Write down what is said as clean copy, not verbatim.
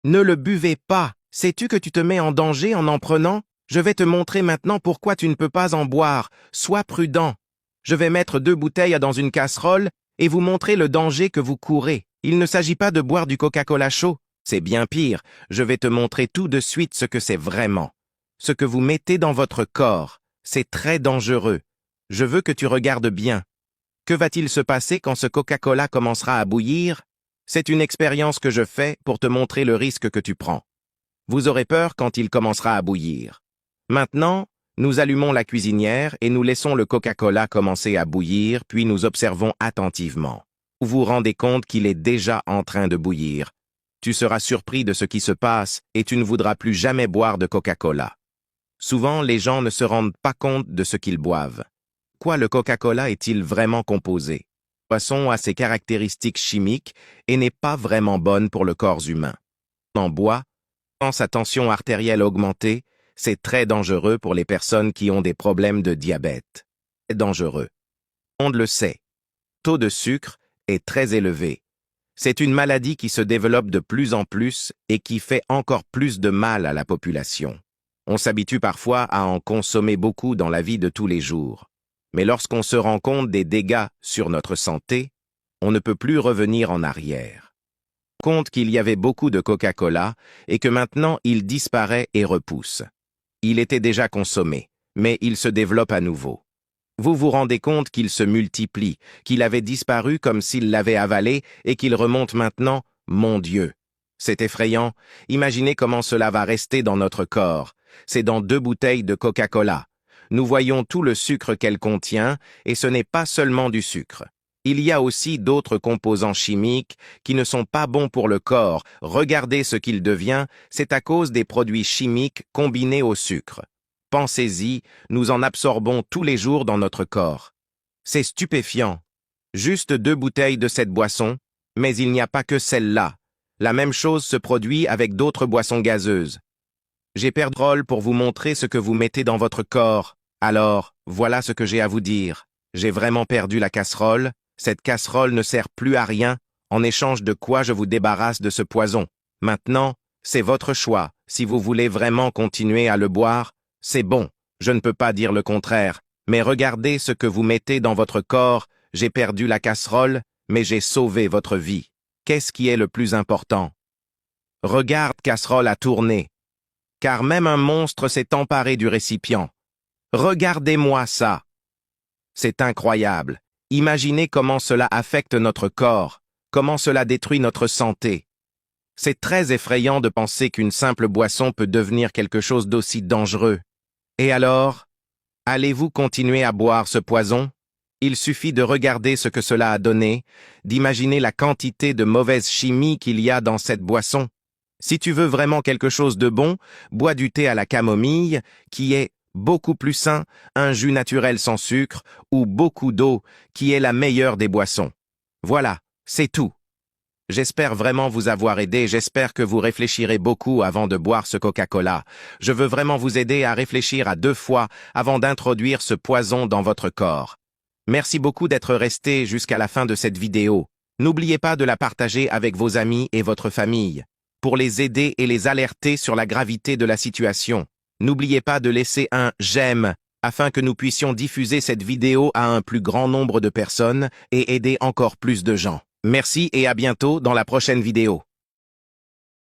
Ne le buvez pas. Sais-tu que tu te mets en danger en prenant? Je vais te montrer maintenant pourquoi tu ne peux pas en boire. Sois prudent. Je vais mettre 2 bouteilles dans une casserole et vous montrer le danger que vous courez. Il ne s'agit pas de boire du Coca-Cola chaud. C'est bien pire. Je vais te montrer tout de suite ce que c'est vraiment. Ce que vous mettez dans votre corps, c'est très dangereux. Je veux que tu regardes bien. Que va-t-il se passer quand ce Coca-Cola commencera à bouillir? C'est une expérience que je fais pour te montrer le risque que tu prends. Vous aurez peur quand il commencera à bouillir. Maintenant, nous allumons la cuisinière et nous laissons le Coca-Cola commencer à bouillir, puis nous observons attentivement. Vous vous rendez compte qu'il est déjà en train de bouillir. Tu seras surpris de ce qui se passe et tu ne voudras plus jamais boire de Coca-Cola. Souvent, les gens ne se rendent pas compte de ce qu'ils boivent. Quoi le Coca-Cola est-il vraiment composé? La boisson a ses caractéristiques chimiques et n'est pas vraiment bonne pour le corps humain. En bois, quand sa tension artérielle augmentée, c'est très dangereux pour les personnes qui ont des problèmes de diabète. C'est dangereux. On le sait. Le taux de sucre est très élevé. C'est une maladie qui se développe de plus en plus et qui fait encore plus de mal à la population. On s'habitue parfois à en consommer beaucoup dans la vie de tous les jours. Mais lorsqu'on se rend compte des dégâts sur notre santé, on ne peut plus revenir en arrière. Compte qu'il y avait beaucoup de Coca-Cola et que maintenant il disparaît et repousse. Il était déjà consommé, mais il se développe à nouveau. Vous vous rendez compte qu'il se multiplie, qu'il avait disparu comme s'il l'avait avalé et qu'il remonte maintenant, mon Dieu. C'est effrayant. Imaginez comment cela va rester dans notre corps. C'est dans 2 bouteilles de Coca-Cola. Nous voyons tout le sucre qu'elle contient, et ce n'est pas seulement du sucre. Il y a aussi d'autres composants chimiques qui ne sont pas bons pour le corps. Regardez ce qu'il devient, c'est à cause des produits chimiques combinés au sucre. Pensez-y, nous en absorbons tous les jours dans notre corps. C'est stupéfiant. Juste 2 bouteilles de cette boisson, mais il n'y a pas que celle-là. La même chose se produit avec d'autres boissons gazeuses. J'ai perdu le contrôle pour vous montrer ce que vous mettez dans votre corps. Alors, voilà ce que j'ai à vous dire. J'ai vraiment perdu la casserole. Cette casserole ne sert plus à rien, en échange de quoi je vous débarrasse de ce poison. Maintenant, c'est votre choix. Si vous voulez vraiment continuer à le boire, c'est bon. Je ne peux pas dire le contraire. Mais regardez ce que vous mettez dans votre corps. J'ai perdu la casserole, mais j'ai sauvé votre vie. Qu'est-ce qui est le plus important? Regarde, casserole a tourné. Car même un monstre s'est emparé du récipient. Regardez-moi ça. C'est incroyable. Imaginez comment cela affecte notre corps, comment cela détruit notre santé. C'est très effrayant de penser qu'une simple boisson peut devenir quelque chose d'aussi dangereux. Et alors, allez-vous continuer à boire ce poison? Il suffit de regarder ce que cela a donné, d'imaginer la quantité de mauvaise chimie qu'il y a dans cette boisson. Si tu veux vraiment quelque chose de bon, bois du thé à la camomille, qui est beaucoup plus sain, un jus naturel sans sucre, ou beaucoup d'eau, qui est la meilleure des boissons. Voilà, c'est tout. J'espère vraiment vous avoir aidé, j'espère que vous réfléchirez beaucoup avant de boire ce Coca-Cola. Je veux vraiment vous aider à réfléchir à 2 fois avant d'introduire ce poison dans votre corps. Merci beaucoup d'être resté jusqu'à la fin de cette vidéo. N'oubliez pas de la partager avec vos amis et votre famille, pour les aider et les alerter sur la gravité de la situation. N'oubliez pas de laisser un « j'aime » afin que nous puissions diffuser cette vidéo à un plus grand nombre de personnes et aider encore plus de gens. Merci et à bientôt dans la prochaine vidéo.